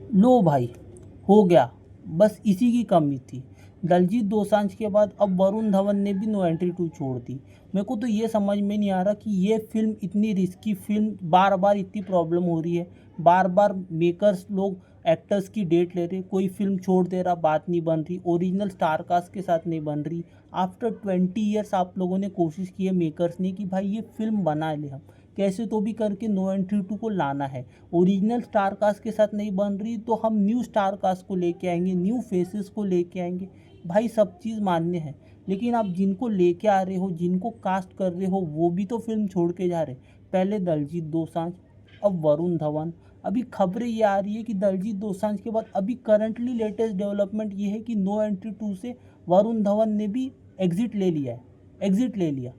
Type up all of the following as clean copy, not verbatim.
लो भाई, हो गया। बस इसी की कमी थी। दलजीत दोसांझ के बाद अब वरुण धवन ने भी नो एंट्री 2 छोड़ दी। मेरे को तो ये समझ में नहीं आ रहा कि ये फिल्म इतनी रिस्की फिल्म, बार बार इतनी प्रॉब्लम हो रही है, बार बार मेकर्स लोग एक्टर्स की डेट ले रहे, कोई फिल्म छोड़ दे रहा, बात नहीं बन रही, ओरिजिनल स्टार कास्ट के साथ नहीं बन रही। आफ्टर 20 ईयर्स आप लोगों ने कोशिश की है मेकर्स ने कि भाई ये फिल्म बना ले, हम कैसे तो भी करके नो एंट्री 2 को लाना है। ओरिजिनल स्टार कास्ट के साथ नहीं बन रही तो हम न्यू स्टार कास्ट को लेके आएंगे, न्यू फेसेस को लेके आएंगे। भाई सब चीज़ मान्य है, लेकिन आप जिनको लेके आ रहे हो, जिनको कास्ट कर रहे हो, वो भी तो फिल्म छोड़ के जा रहे। पहले दलजीत दोसांझ, अब वरुण धवन। अभी खबरें ये आ रही है कि दलजीत दोसांझ के बाद अभी करंटली लेटेस्ट डेवलपमेंट ये है कि नो एंट्री 2 से वरुण धवन ने भी एग्जिट ले लिया है, एग्जिट ले लिया।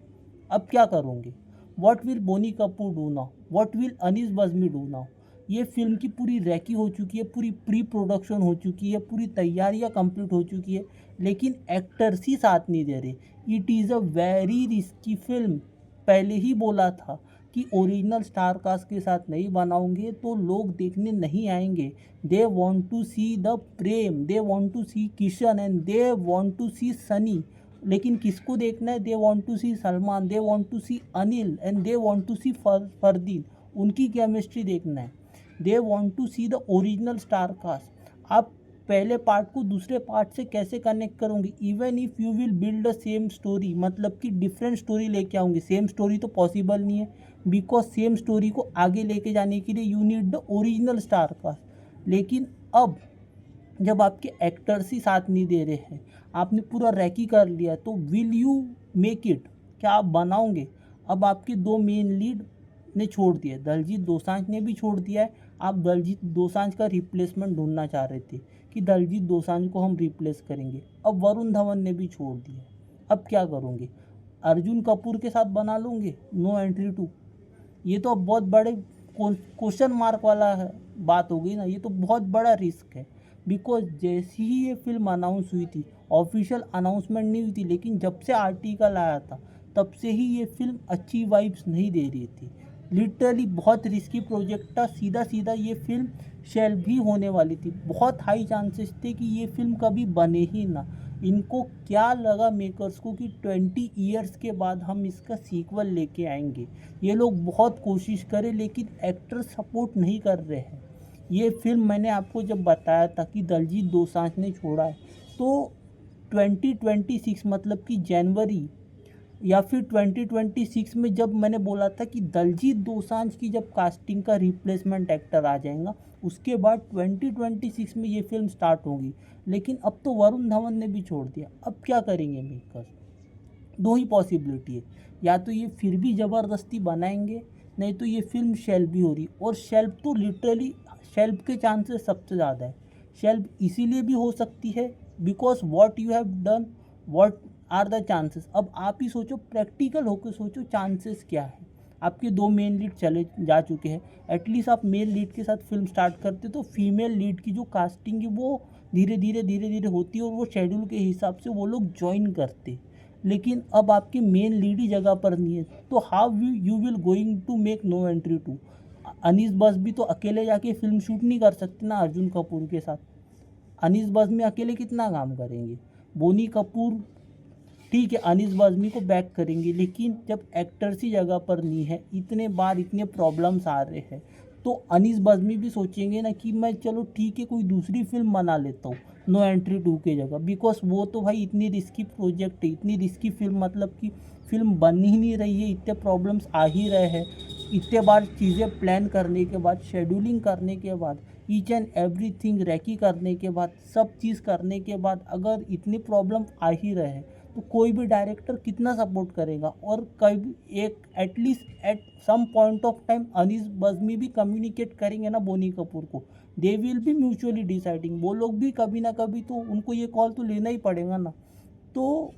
अब क्या करोगे? What will Boney Kapoor do now, what will Anees Bazmee do now? ये फिल्म की पूरी रैकी हो चुकी है, पूरी प्री प्रोडक्शन हो चुकी है, पूरी तैयारियां कंप्लीट हो चुकी है, लेकिन एक्टर्स ही साथ नहीं दे रहे। It is a very risky film. पहले ही बोला था कि ओरिजिनल स्टार कास्ट के साथ नहीं बनाओगे तो लोग देखने नहीं आएंगे। They want to see the Prem, they want to see Kishan and they want to see Sunny. लेकिन किसको देखना है? They want to see Salman, they want to see Anil and they want to see Fardeen. उनकी केमिस्ट्री देखना है। They want to see the original star cast. आप पहले part को दूसरे पार्ट से कैसे कनेक्ट करोगे? Even if you will build the same story, मतलब कि डिफरेंट स्टोरी लेके आऊँगी, सेम स्टोरी तो पॉसिबल नहीं है, बिकॉज सेम स्टोरी को आगे लेके जाने के लिए you need the original star cast. लेकिन अब जब आपके एक्टर्स ही साथ नहीं दे रहे हैं, आपने पूरा रैकी कर लिया, तो विल यू मेक इट? क्या आप बनाओगे? अब आपके दो मेन लीड ने छोड़ दिया, दलजीत दोसांझ ने भी छोड़ दिया है। आप दलजीत दोसांझ का रिप्लेसमेंट ढूंढना चाह रहे थे कि दलजीत दोसांझ को हम रिप्लेस करेंगे, अब वरुण धवन ने भी छोड़ दिया। अब क्या करोगे? अर्जुन कपूर के साथ बना लोगे नो एंट्री 2? ये तो अब बहुत बड़े क्वेश्चन मार्क वाला है, बात हो गई ना। ये तो बहुत बड़ा रिस्क है, बिकॉज जैसी ही ये फिल्म अनाउंस हुई थी, ऑफिशियल अनाउंसमेंट नहीं हुई थी, लेकिन जब से आर्टिकल आया था तब से ही ये फिल्म अच्छी वाइब्स नहीं दे रही थी। लिटरली बहुत रिस्की प्रोजेक्ट था, सीधा सीधा ये फिल्म शेल भी होने वाली थी। बहुत हाई चांसेस थे कि ये फिल्म कभी बने ही ना। इनको क्या लगा मेकर्स को कि 20 ईयर्स के बाद हम इसका सीक्वल लेके आएंगे। ये लोग बहुत कोशिश करें, लेकिन एक्टर सपोर्ट नहीं कर रहे हैं। ये फिल्म मैंने आपको जब बताया था कि दलजीत दोसांझ ने छोड़ा है, तो 2026 मतलब कि जनवरी या फिर 2026 में जब मैंने बोला था कि दलजीत दोसांझ की जब कास्टिंग का रिप्लेसमेंट एक्टर आ जाएगा, उसके बाद 2026 में ये फिल्म स्टार्ट होगी। लेकिन अब तो वरुण धवन ने भी छोड़ दिया। अब क्या करेंगे मेकर्स? दो ही पॉसिबिलिटी है, या तो ये फिर भी ज़बरदस्ती बनाएंगे, नहीं तो ये फिल्म शेल्फ भी हो रही। और शेल्फ तो लिटरली शेल्फ के चांसेस सबसे ज़्यादा है। शेल्फ इसीलिए भी हो सकती है because what you have done, what are the chances. अब आप ही सोचो, प्रैक्टिकल होकर सोचो, चांसेस क्या है। आपके दो मेन लीड चले जा चुके हैं, एटलीस्ट आप मेल लीड के साथ फिल्म स्टार्ट करते तो फीमेल लीड की जो कास्टिंग है वो धीरे धीरे होती है और वो शेड्यूल के हिसाब से वो लोग ज्वाइन करते। लेकिन अब आपके मेन लीड ही जगह पर नहीं है, तो how you will going to make No Entry 2? Anees बस भी तो अकेले जाके फिल्म शूट नहीं कर सकते ना अर्जुन कपूर के साथ। अनीस बज़मी अकेले कितना काम करेंगे? बोनी कपूर ठीक है, अनीस बज़मी को बैक करेंगे, लेकिन जब एक्टर्स ही जगह पर नहीं है, इतने बार इतने प्रॉब्लम्स आ रहे हैं, तो अनीस बज़मी भी सोचेंगे ना कि मैं चलो ठीक है कोई दूसरी फिल्म बना लेता हूँ नो एंट्री 2 के जगह। बिकॉज वो तो भाई इतनी रिस्की प्रोजेक्ट है, इतनी रिस्की फिल्म, मतलब कि फिल्म बन ही नहीं रही है, इतने प्रॉब्लम्स आ ही रहे हैं। इतने बार चीज़ें प्लान करने के बाद, शेड्यूलिंग करने के बाद, ईच एंड एवरीथिंग रैकी करने के बाद, सब चीज़ करने के बाद अगर इतनी प्रॉब्लम आ ही रहे हैं, तो कोई भी डायरेक्टर कितना सपोर्ट करेगा? और कभी एक at least at some point of time Anees Bazmee भी कम्युनिकेट करेंगे ना बोनी कपूर को। They will be mutually deciding, वो लोग भी कभी ना कभी तो उनको ये कॉल तो लेना ही पड़ेगा ना। तो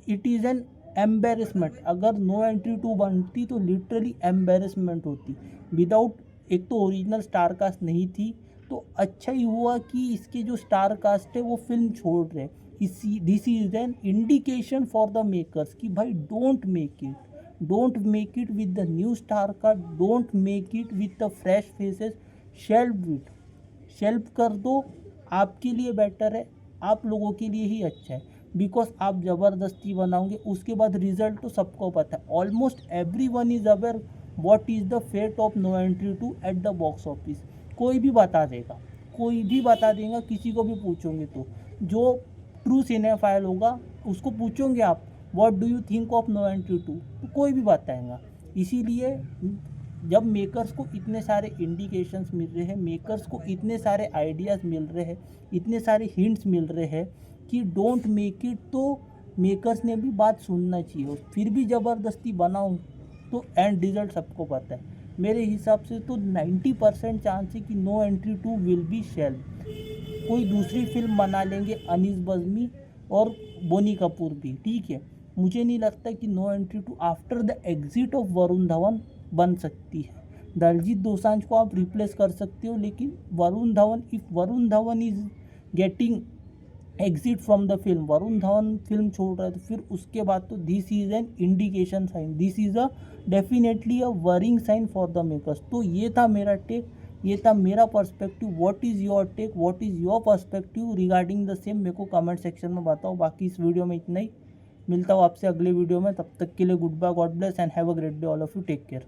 इट इज़ एन एम्बेरसमेंट। अगर नो एंट्री 2 बनती तो लिटरली एम्बेरसमेंट होती विदाउट, एक तो ओरिजिनल स्टार कास्ट नहीं थी, तो अच्छा ही हुआ कि इसके जो स्टार कास्ट है वो फिल्म छोड़ रहे। इसी this is an indication for the makers कि भाई don't make it, don't make it with the new star cast, don't make it with the fresh faces. Shelf it, shelf कर दो, आपके लिए बेटर है, आप लोगों के लिए ही अच्छा है। बिकॉज आप ज़बरदस्ती बनाओगे उसके बाद रिजल्ट तो सबको पता है, almost every one is aware what is the fate of No Entry two at the box office. कोई भी बता देगा, कोई भी बता देगा, किसी को भी पूछोगे तो जो ट्रू सिनेफाइल होगा उसको पूछोगे आप what do you think of No Entry two, तो कोई भी बताएगा। इसीलिए जब मेकर्स को इतने सारे इंडिकेशंस मिल रहे हैं, मेकर्स को इतने सारे आइडियाज़ मिल रहे हैं, इतने सारे हिंट्स मिल रहे हैं कि डोंट मेक इट, तो मेकर्स ने भी बात सुनना चाहिए। फिर भी ज़बरदस्ती बनाऊँ तो एंड रिजल्ट सबको पता है। मेरे हिसाब से तो 90% चांस है कि No Entry two will be shelved. कोई दूसरी फिल्म बना लेंगे अनीस बज़मी और बोनी कपूर भी, ठीक है। मुझे नहीं लगता कि No Entry two after the exit of Varun Dhawan बन सकती है। दलजीत दोसांझ को आप रिप्लेस कर सकते हो, लेकिन Varun Dhawan, if Varun Dhawan is getting exit from the film, Varun Dhawan film छोड़ रहा है, तो फिर उसके बाद तो this is an indication sign, this is a definitely a worrying sign for the makers. तो ये था मेरा टेक, ये था मेरा perspective. What is your take, what is your perspective regarding the same, मेरे को कमेंट सेक्शन में बताओ। बाकी इस वीडियो में इतना ही, मिलता हूँ आपसे अगले वीडियो में, तब तक के लिए goodbye, God bless and have a great day all of you, take care.